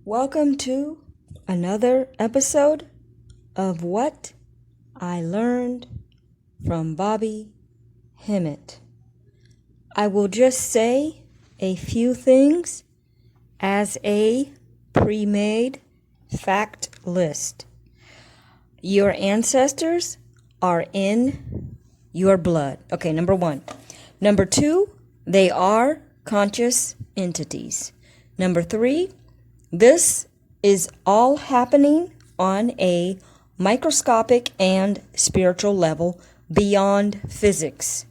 Welcome to another episode of What I Learned from Bobby Hemmitt. I will just say a few things as a pre-made fact list. Your ancestors are in your blood. Okay, number 1. Number 2, they are conscious entities. Number 3, this is all happening on a microscopic and spiritual level beyond physics.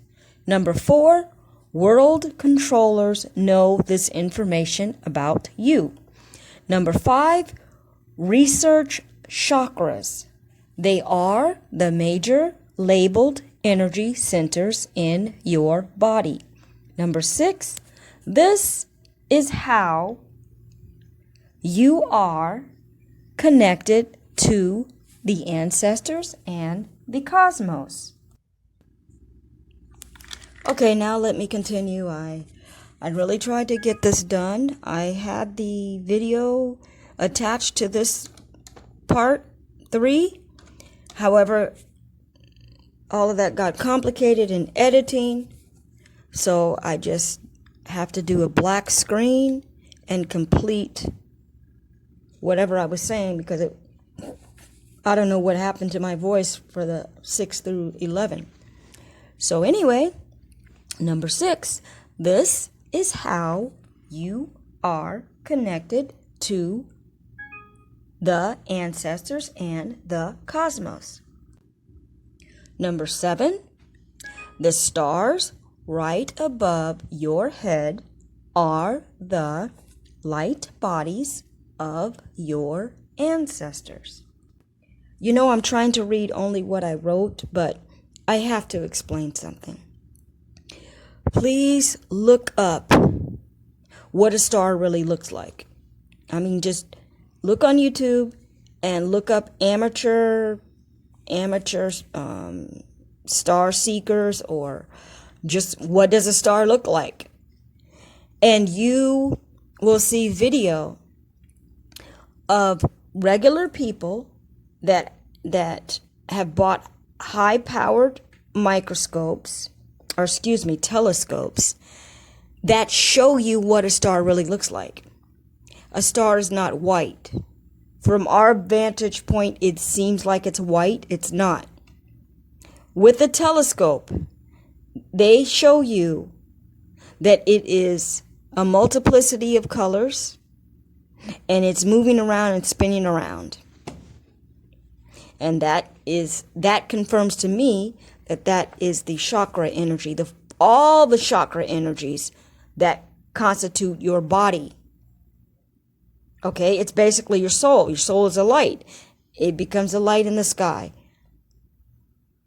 Number 4, world controllers know this information about you. Number 5, research chakras. They are the major labeled energy centers in your body. Number 6, this is how you are connected to the ancestors and the cosmos. Okay, now let me continue. I really tried to get this done. I had the video attached to this part 3. However, all of that got complicated in editing, so I just have to do a black screen and complete whatever I was saying, because I don't know what happened to my voice for the 6 through 11. So anyway, number 6, this is how you are connected to the ancestors and the cosmos. Number 7, the stars right above your head are the light bodies of your ancestors. You know, I'm trying to read only what I wrote, but I have to explain something. Please look up what a star really looks like. I mean, just look on YouTube and look up amateur star seekers, or just what does a star look like, and you will see video of regular people that have bought high-powered telescopes that show you what a star really looks like. A star is not white. From our vantage point, it seems like it's white. It's not. With a telescope, they show you that it is a multiplicity of colors, and it's moving around and spinning around. And that confirms to me that is the chakra energy, all the chakra energies that constitute your body. Okay, it's basically your soul. Your soul is a light. It becomes a light in the sky.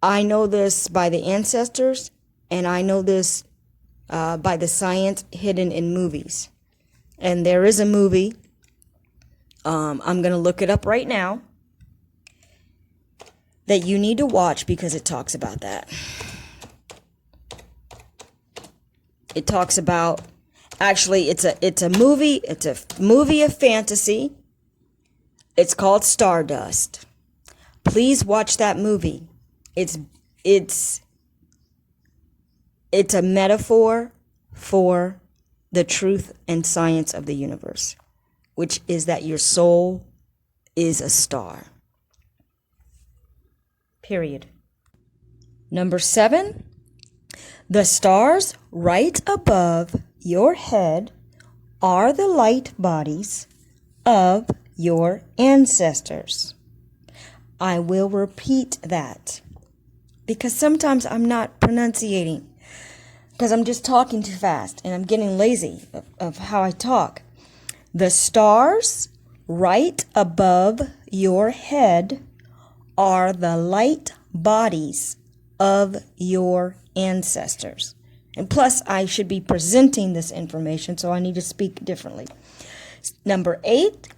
I know this by the ancestors, and I know this by the science hidden in movies. And there is a movie, I'm going to look it up right now, that you need to watch because it talks about that. It talks about, actually, it's a movie of fantasy. It's called Stardust. Please watch that movie. It's a metaphor for the truth and science of the universe, which is that your soul is a star. Period. Number 7, the stars right above your head are the light bodies of your ancestors. I will repeat that, because sometimes I'm not pronunciating, because I'm just talking too fast and I'm getting lazy of how I talk. The stars right above your head are the light bodies of your ancestors. And plus, I should be presenting this information, so I need to speak differently. Number 8,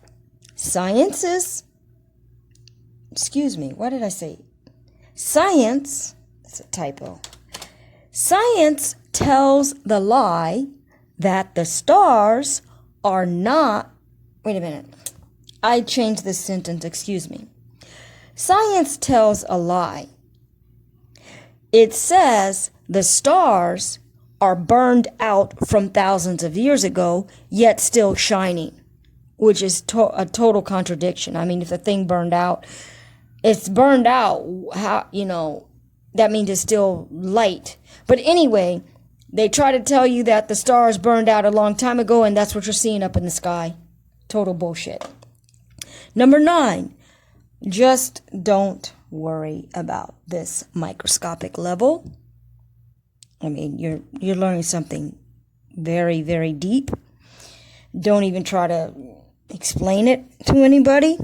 science, it's a typo. Science tells the lie that the stars are not, wait a minute, I changed this sentence, excuse me. Science tells a lie. It says the stars are burned out from thousands of years ago, yet still shining, which is a total contradiction. I mean, if the thing burned out, it's burned out. How, that means it's still light. But anyway, they try to tell you that the stars burned out a long time ago, and that's what you're seeing up in the sky. Total bullshit. Number 9, just don't worry about this microscopic level. I mean, you're learning something very, very deep. Don't even try to explain it to anybody.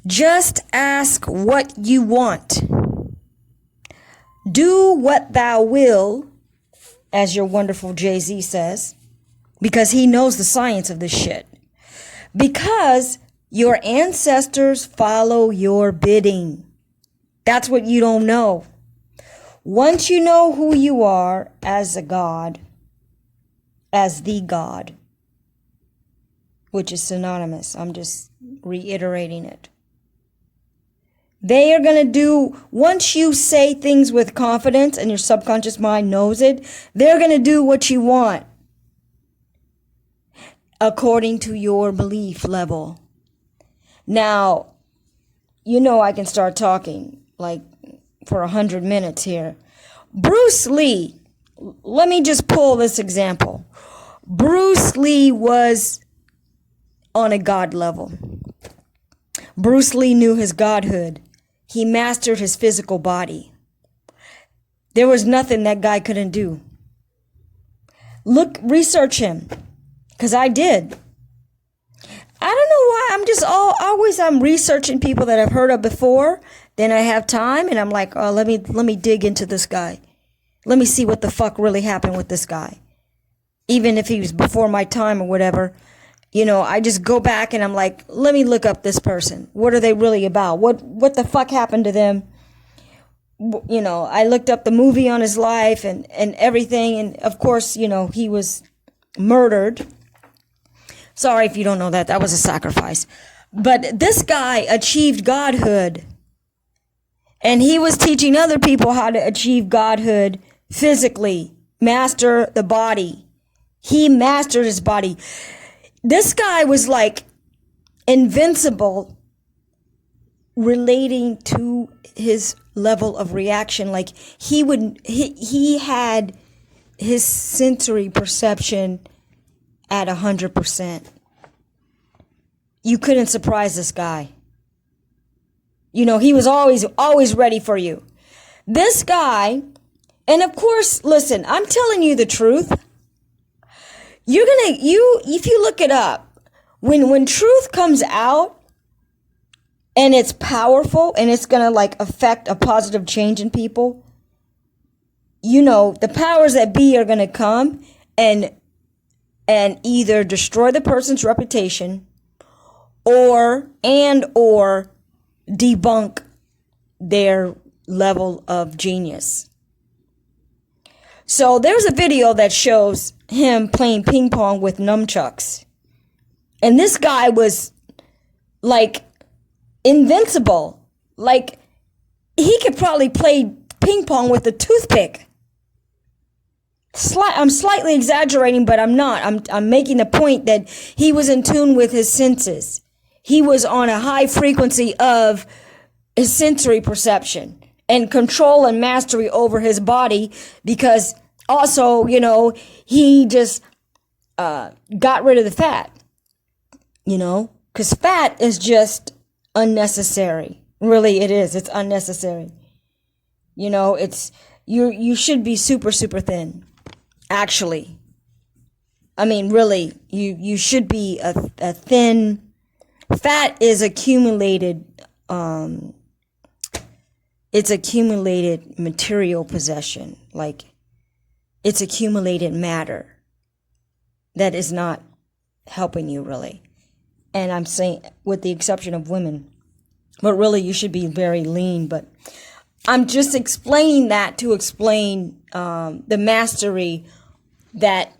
Just ask what you want. Do what thou will, as your wonderful Jay-Z says, because he knows the science of this shit. Because your ancestors follow your bidding. That's what you don't know. Once you know who you are as a God, as the God, which is synonymous, I'm just reiterating it. They are going to do, once you say things with confidence and your subconscious mind knows it, they're going to do what you want according to your belief level. Now, I can start talking like for 100 minutes here. Bruce Lee, let me just pull this example. Bruce Lee was on a God level. Bruce Lee knew his godhood. He mastered his physical body. There was nothing that guy couldn't do. Research him, because I did. I don't know why, I'm researching people that I've heard of before. Then I have time and I'm like, oh, let me dig into this guy. Let me see what the fuck really happened with this guy. Even if he was before my time or whatever. I just go back and I'm like, let me look up this person. What are they really about? What the fuck happened to them? I looked up the movie on his life and everything. And of course, he was murdered. Sorry if you don't know that. That was a sacrifice. But this guy achieved godhood. And he was teaching other people how to achieve godhood physically. Master the body. He mastered his body. This guy was like invincible relating to his level of reaction. Like he had his sensory perception at 100%. You couldn't surprise this guy. He was always ready for you. This guy, and of course, listen, I'm telling you the truth. If you look it up, when truth comes out and it's powerful and it's gonna affect a positive change in people, the powers that be are gonna come and either destroy the person's reputation or debunk their level of genius. So there's a video that shows him playing ping pong with nunchucks. And this guy was invincible. He could probably play ping pong with a toothpick. I'm slightly exaggerating, but I'm not. I'm making the point that he was in tune with his senses. He was on a high frequency of his sensory perception and control and mastery over his body, because also, he just got rid of the fat, because fat is just unnecessary. Really, it is. It's unnecessary. You should be super, super thin. Actually, I mean, really, you should be a thin. Fat is accumulated. It's accumulated material possession. It's accumulated matter that is not helping you really. And I'm saying, with the exception of women, but really you should be very lean. But I'm just explaining that to explain the mastery that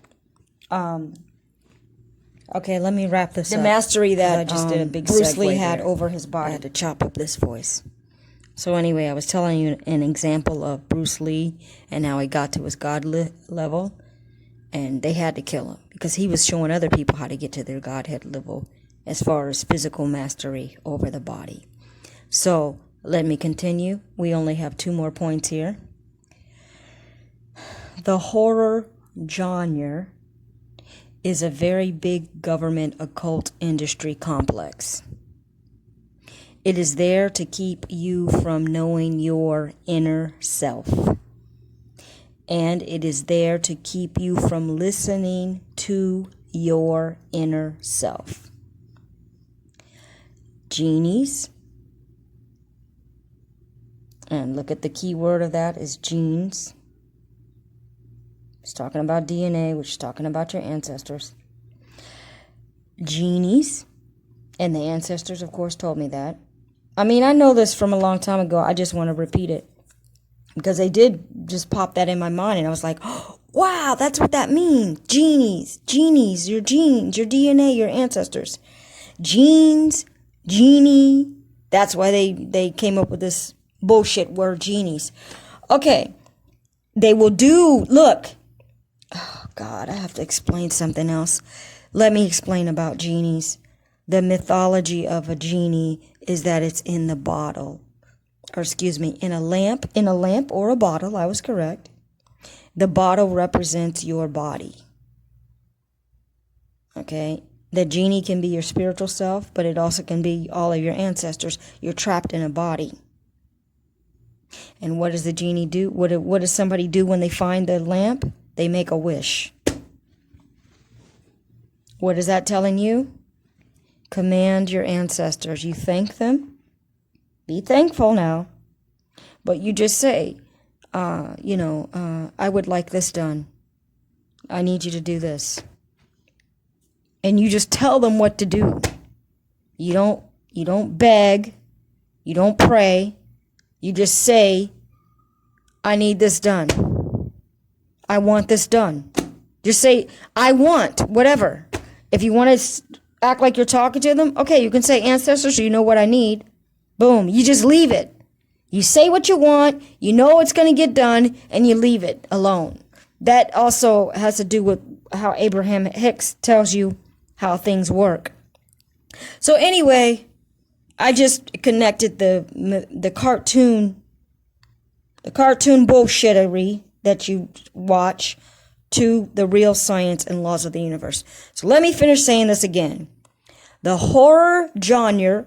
Okay, let me wrap this up. The mastery that I just did a big Bruce Lee had over his body. I had to chop up this voice. So anyway, I was telling you an example of Bruce Lee and how he got to his God level, and they had to kill him because he was showing other people how to get to their Godhead level as far as physical mastery over the body. So let me continue. We only have 2 more points here. The horror genre is a very big government occult industry complex. It is there to keep you from knowing your inner self. And it is there to keep you from listening to your inner self. Genies, and look at the key word of that is genes. It's talking about DNA, which is talking about your ancestors. Genies, and the ancestors, of course, told me that. I mean, I know this from a long time ago. I just want to repeat it because they did just pop that in my mind, and I was like, oh, wow, that's what that means. Genies, your genes, your DNA, your ancestors. Genes, genie. That's why they came up with this bullshit word, genies. Okay, they will do, look. Oh, God, I have to explain something else. Let me explain about genies. The mythology of a genie is that it's in the bottle. Or excuse me, in a lamp or a bottle, I was correct. The bottle represents your body. Okay? The genie can be your spiritual self, but it also can be all of your ancestors. You're trapped in a body. And what does the genie do? What does somebody do when they find the lamp? They make a wish. What is that telling you? Command your ancestors. You thank them. Be thankful now. But you just say, I would like this done. I need you to do this. And you just tell them what to do. You don't beg. You don't pray. You just say, I need this done. I want this done. Just say, I want, whatever. If you want to act like you're talking to them, okay, you can say, ancestors, you know what I need. Boom. You just leave it. You say what you want, you know it's going to get done, and you leave it alone. That also has to do with how Abraham Hicks tells you how things work. So anyway, I just connected the cartoon bullshittery that you watch to the real science and laws of the universe. So let me finish saying this again. The horror genre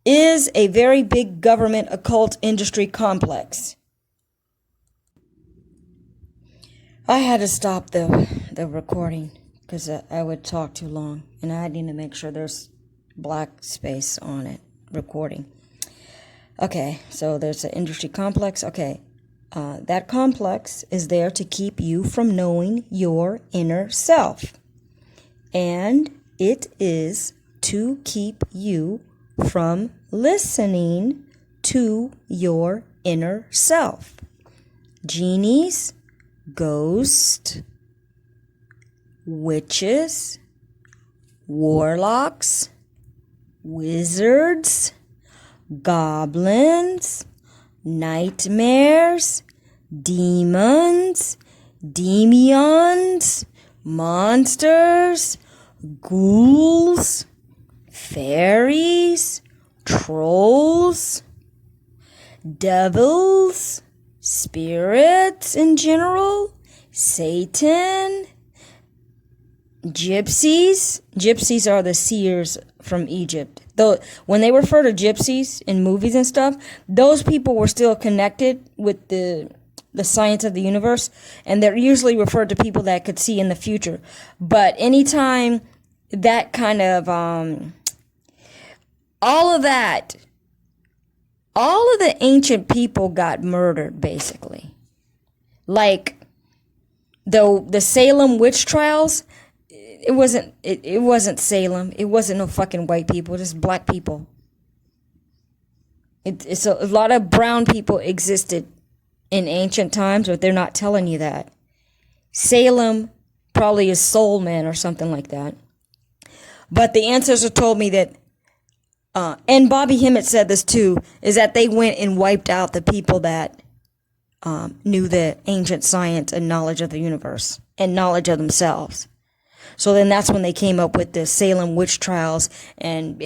is a very big government occult industry complex. I had to stop the recording because I would talk too long, and I need to make sure there's black space on it, recording. Okay, so there's an industry complex. Okay, that complex is there to keep you from knowing your inner self. And it is to keep you from listening to your inner self. Genies, ghosts, witches, warlocks, wizards, goblins, nightmares, demons, demions, monsters, ghouls, fairies, trolls, devils, spirits in general, Satan, gypsies. Gypsies are the seers from Egypt. Though when they refer to gypsies in movies and stuff, those people were still connected with the science of the universe, and they're usually referred to people that could see in the future. But anytime that kind of all of the ancient people got murdered, basically. Like the Salem witch trials, it wasn't Salem. It wasn't no fucking white people, just black people. It's a lot of brown people existed in ancient times, but they're not telling you that. Salem probably his soul man or something like that. But the ancestor told me that, and Bobby Hemmett said this too, is that they went and wiped out the people that knew the ancient science and knowledge of the universe and knowledge of themselves. So then that's when they came up with the Salem witch trials and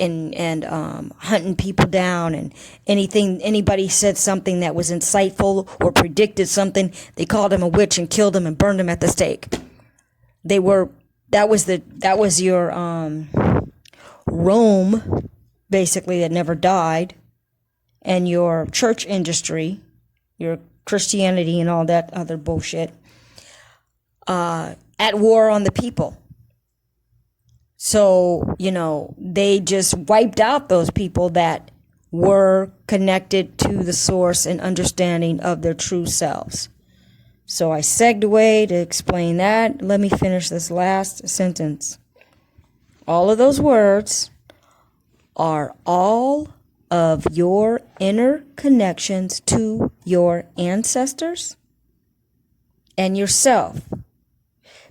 hunting people down, and anybody said something that was insightful or predicted something, they called him a witch and killed him and burned him at the stake. That was your Rome, basically, that never died, and your church industry, your Christianity and all that other bullshit, at war on the people. So, they just wiped out those people that were connected to the source and understanding of their true selves. So I segued away to explain that. Let me finish this last sentence. All of those words are all of your inner connections to your ancestors and yourself.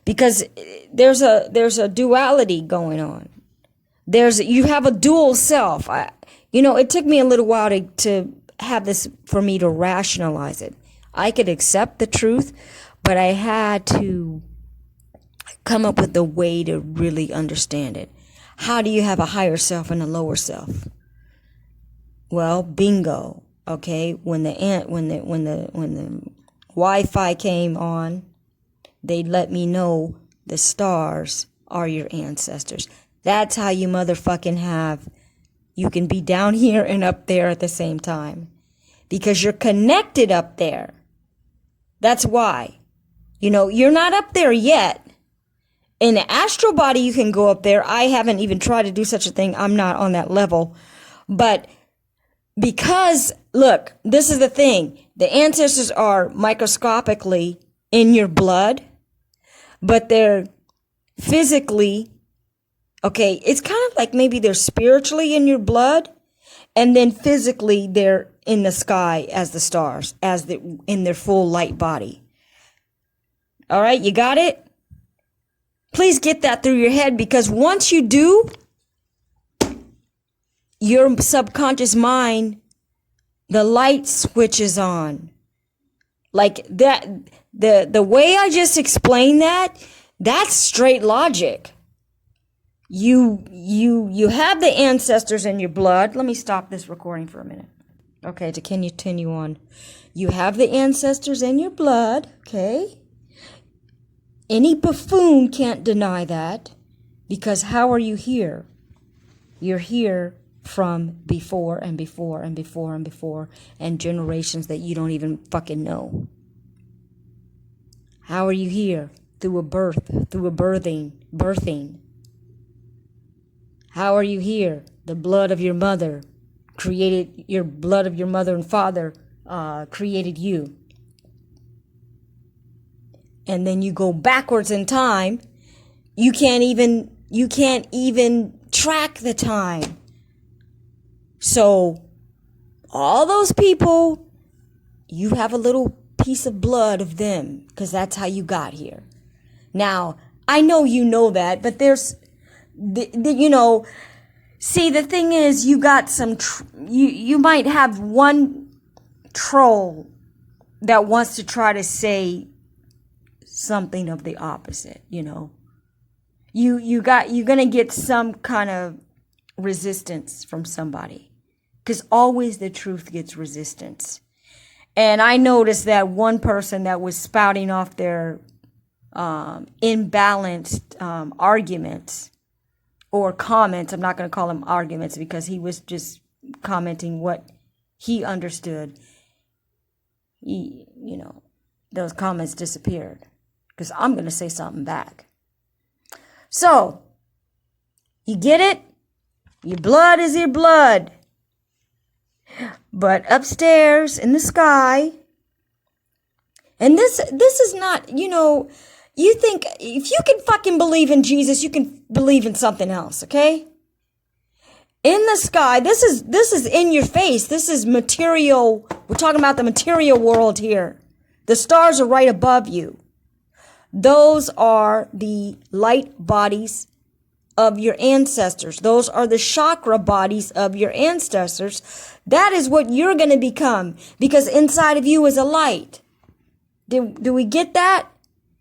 Because there's a duality going on. You have a dual self. It took me a little while to have this, for me to rationalize it. I could accept the truth, but I had to come up with a way to really understand it. How do you have a higher self and a lower self? Well, bingo. Okay, when the Wi-Fi came on, they let me know the stars are your ancestors. That's how you motherfucking you can be down here and up there at the same time. Because you're connected up there. That's why. You're not up there yet. In the astral body, you can go up there. I haven't even tried to do such a thing. I'm not on that level. But because, look, this is the thing. The ancestors are microscopically in your blood, but they're physically, okay, it's kind of like maybe they're spiritually in your blood, and then physically they're in the sky as the stars, in their full light body. All right, you got it? Please get that through your head, because once you do, your subconscious mind, the light switches on. Like that, the way I just explained that's straight logic. You have the ancestors in your blood. Let me stop this recording for a minute. Okay, to continue on. You have the ancestors in your blood, okay? Any buffoon can't deny that, because how are you here? You're here from before and before and before and before, and generations that you don't even fucking know. How are you here? Through a birthing. How are you here? The blood of your mother created, your blood of your mother and father created you. And then you go backwards in time. You can't even track the time. So all those people, you have a little piece of blood of them, because that's how you got here. Now, I know you know that, but there's, see, the thing is, you got some, you might have one troll that wants to try to say something of the opposite, you're gonna get some kind of resistance from somebody, because always the truth gets resistance. And I noticed that one person that was spouting off their imbalanced arguments or comments, I'm not going to call them arguments, because he was just commenting what he understood. Those comments disappeared, because I'm going to say something back. So, you get it? Your blood is your blood. But upstairs in the sky, and this is not, you think if you can fucking believe in Jesus, you can believe in something else, okay? In the sky, this is in your face. This is material. We're talking about the material world here. The stars are right above you. Those are the light bodies of your ancestors. Those are the chakra bodies of your ancestors. That is what you're going to become, because inside of you is a light. Do we get that?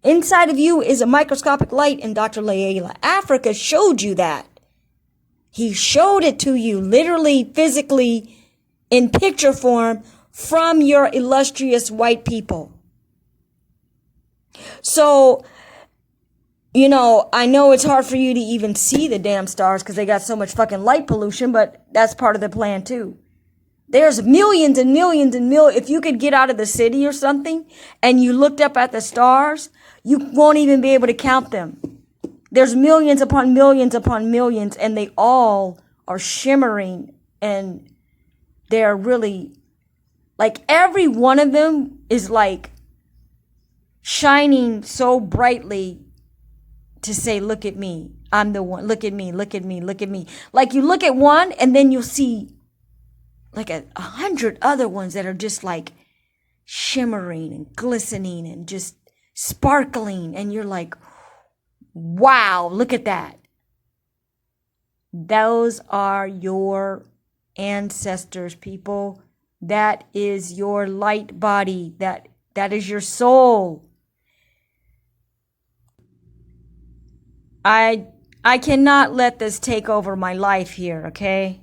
Inside of you is a microscopic light, and Dr. Layla Africa showed you that. He showed it to you, literally, physically, in picture form, from your illustrious white people. So, you know, I know it's hard for you to even see the damn stars because they got so much fucking light pollution, but that's part of the plan too. There's millions and millions and millions. If you could get out of the city or something and you looked up at the stars, you won't even be able to count them. There's millions upon millions upon millions, and they all are shimmering, and they're really, like, every one of them is like shining so brightly to say, look at me. I'm the one. Look at me. Look at me. Look at me. Like, you look at one and then you'll see like 100 other ones that are just like shimmering and glistening and just sparkling. And you're like, wow, look at that. Those are your ancestors, people. That is your light body. That is your soul. I cannot let this take over my life here, okay?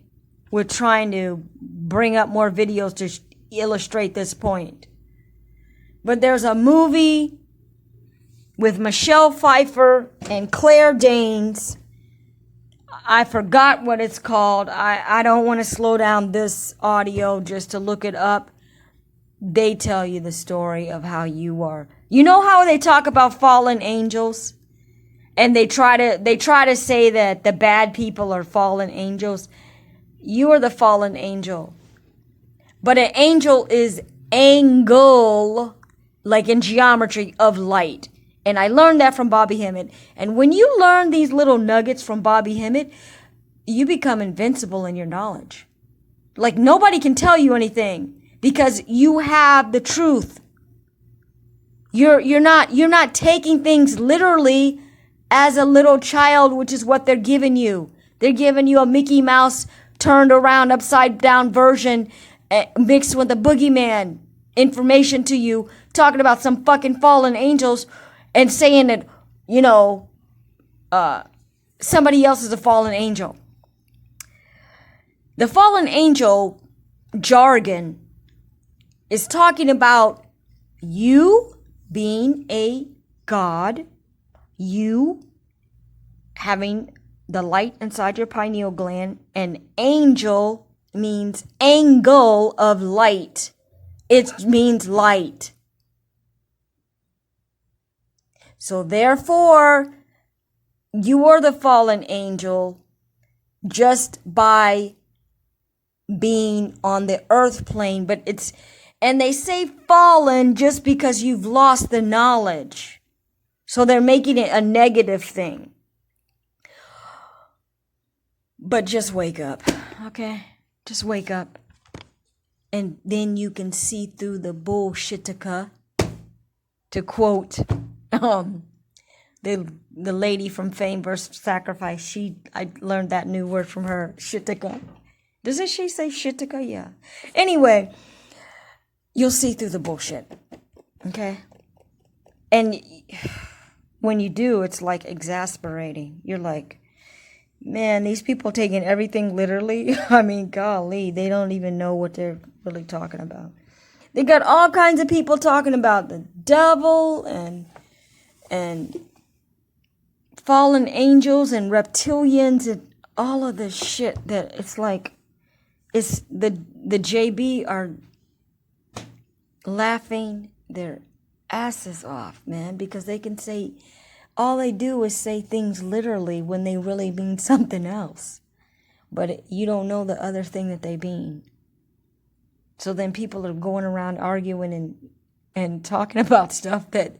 We're trying to bring up more videos to illustrate this point. But there's a movie with Michelle Pfeiffer and Claire Danes. I forgot what it's called. I don't want to slow down this audio just to look it up. They tell you the story of how you are. You know how they talk about fallen angels? And they try to say that the bad people are fallen angels. You are the fallen angel. But an angel is angle, like in geometry, of light. And I learned that from Bobby Hemmett. And when you learn these little nuggets from Bobby Hemmett, you become invincible in your knowledge. Like, nobody can tell you anything because you have the truth. You're not taking things literally as a little child, which is what they're giving you. They're giving you a Mickey Mouse turned around upside down version mixed with a boogeyman information to you, talking about some fucking fallen angels and saying that, you know, somebody else is a fallen angel. The fallen angel jargon is talking about you being a god, you having the light inside your pineal gland, and angel means angle of light. It means light. So therefore, you are the fallen angel just by being on the earth plane, but and they say fallen just because you've lost the knowledge. So they're making it a negative thing. But just wake up, okay? Just wake up. And then you can see through the bullshitica, to quote the lady from Fame vs. Sacrifice. I learned that new word from her, shitika. Doesn't she say shitika? Yeah. Anyway, you'll see through the bullshit, okay? And when you do, it's like exasperating. You're like, man, these people taking everything literally. I mean, golly, they don't even know what they're really talking about. They got all kinds of people talking about the devil and fallen angels and reptilians and all of this shit that it's like, it's the JB are laughing their asses off, man, because they can say, all they do is say things literally when they really mean something else. But you don't know the other thing that they mean. So then people are going around arguing and talking about stuff that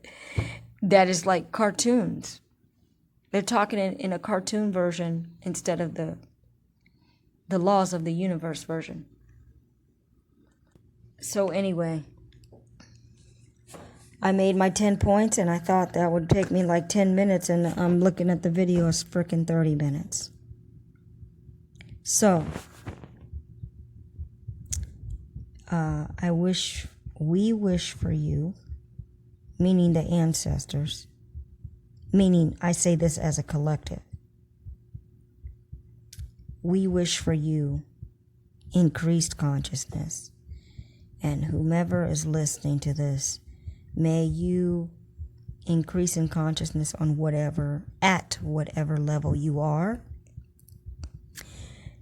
is like cartoons. They're talking in a cartoon version instead of the laws of the universe version. So anyway, I made my 10 points and I thought that would take me like 10 minutes, and I'm looking at the video, it's freaking 30 minutes. So, we wish for you, meaning the ancestors, meaning I say this as a collective. We wish for you increased consciousness. And whomever is listening to this, may you increase in consciousness at whatever level you are.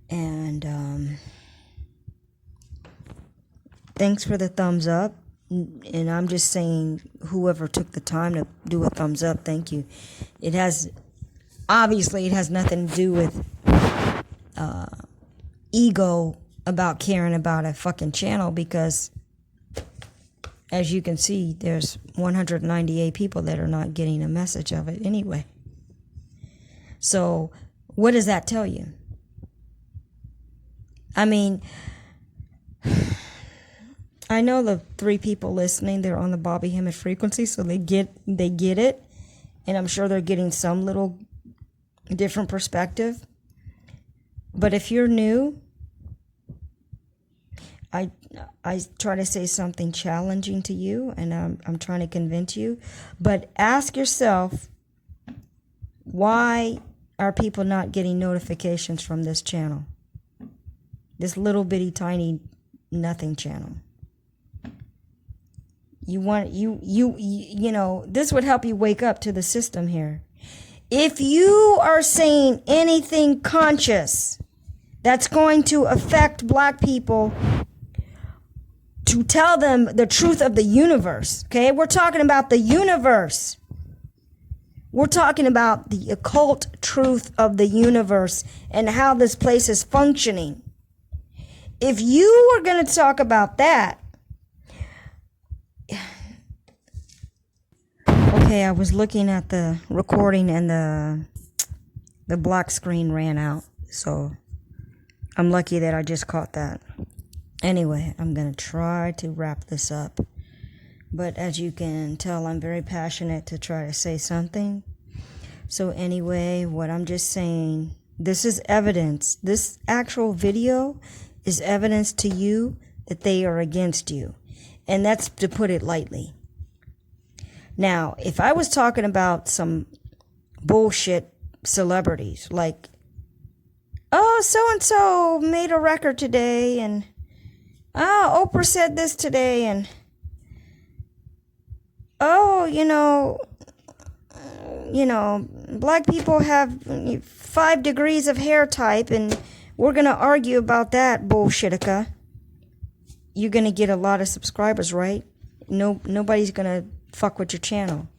And thanks for the thumbs up. And I'm just saying, whoever took the time to do a thumbs up, thank you. Obviously it has nothing to do with ego about caring about a fucking channel, because as you can see, there's 198 people that are not getting a message of it anyway. So what does that tell you? I mean, I know the 3 people listening, they're on the Bobby Hemmett frequency, so they get it, and I'm sure they're getting some little different perspective. But if you're new, I try to say something challenging to you, and I'm trying to convince you. But ask yourself, why are people not getting notifications from this channel? This little bitty tiny nothing channel. You know, this would help you wake up to the system here. If you are saying anything conscious that's going to affect black people, to tell them the truth of the universe, okay? We're talking about the universe. We're talking about the occult truth of the universe and how this place is functioning. If you were going to talk about that, okay, I was looking at the recording and the black screen ran out, so I'm lucky that I just caught that. Anyway, I'm going to try to wrap this up. But as you can tell, I'm very passionate to try to say something. So anyway, what I'm just saying, this is evidence. This actual video is evidence to you that they are against you. And that's to put it lightly. Now, if I was talking about some bullshit celebrities, like, oh, so-and-so made a record today, and oh, Oprah said this today, and oh, you know, black people have 5 degrees of hair type, and we're going to argue about that bullshitica. You're going to get a lot of subscribers, right? Nobody's going to fuck with your channel.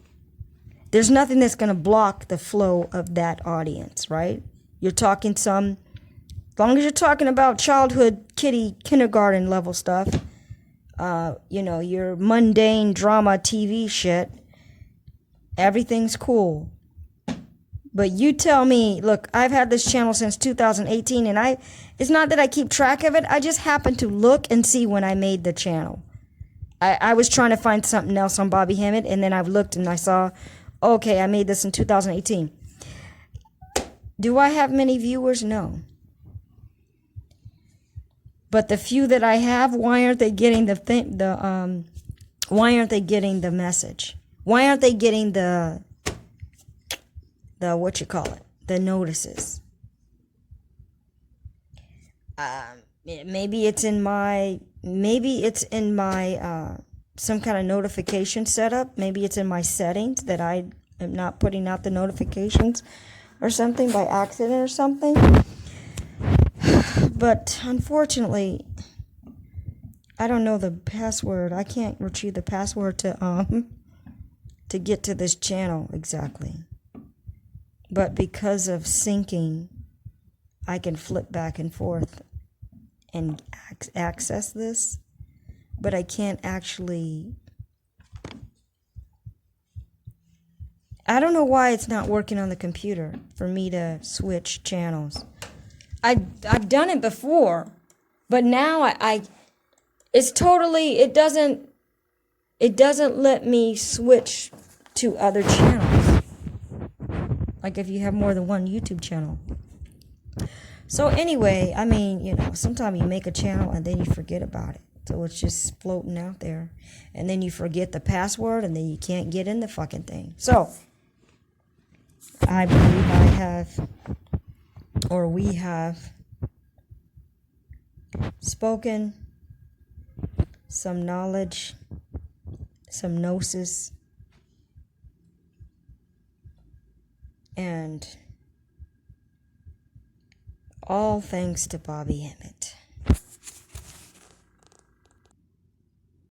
There's nothing that's going to block the flow of that audience, right? You're talking as long as you're talking about childhood kiddie kindergarten level stuff, your mundane drama TV shit, everything's cool. But you tell me, look, I've had this channel since 2018, and it's not that I keep track of it, I just happen to look and see when I made the channel. I was trying to find something else on Bobby Hemmett, and then I've looked and I saw, okay, I made this in 2018. Do I have many viewers? No. But the few that I have, why aren't they getting why aren't they getting the message? Why aren't they getting the the notices? Maybe it's in my some kind of notification setup. Maybe it's in my settings that I am not putting out the notifications or something by accident or something. But unfortunately, I don't know the password. I can't retrieve the password to get to this channel exactly. But because of syncing, I can flip back and forth and access this. But I can't actually... I don't know why it's not working on the computer for me to switch channels. I've done it before, but now it's totally, it doesn't it doesn't let me switch to other channels. Like if you have more than one YouTube channel. So anyway, I mean, you know, sometimes you make a channel and then you forget about it. So it's just floating out there. And then you forget the password and then you can't get in the fucking thing. So I believe I have, or we have, spoken some knowledge, some gnosis, and all thanks to Bobby Emmett.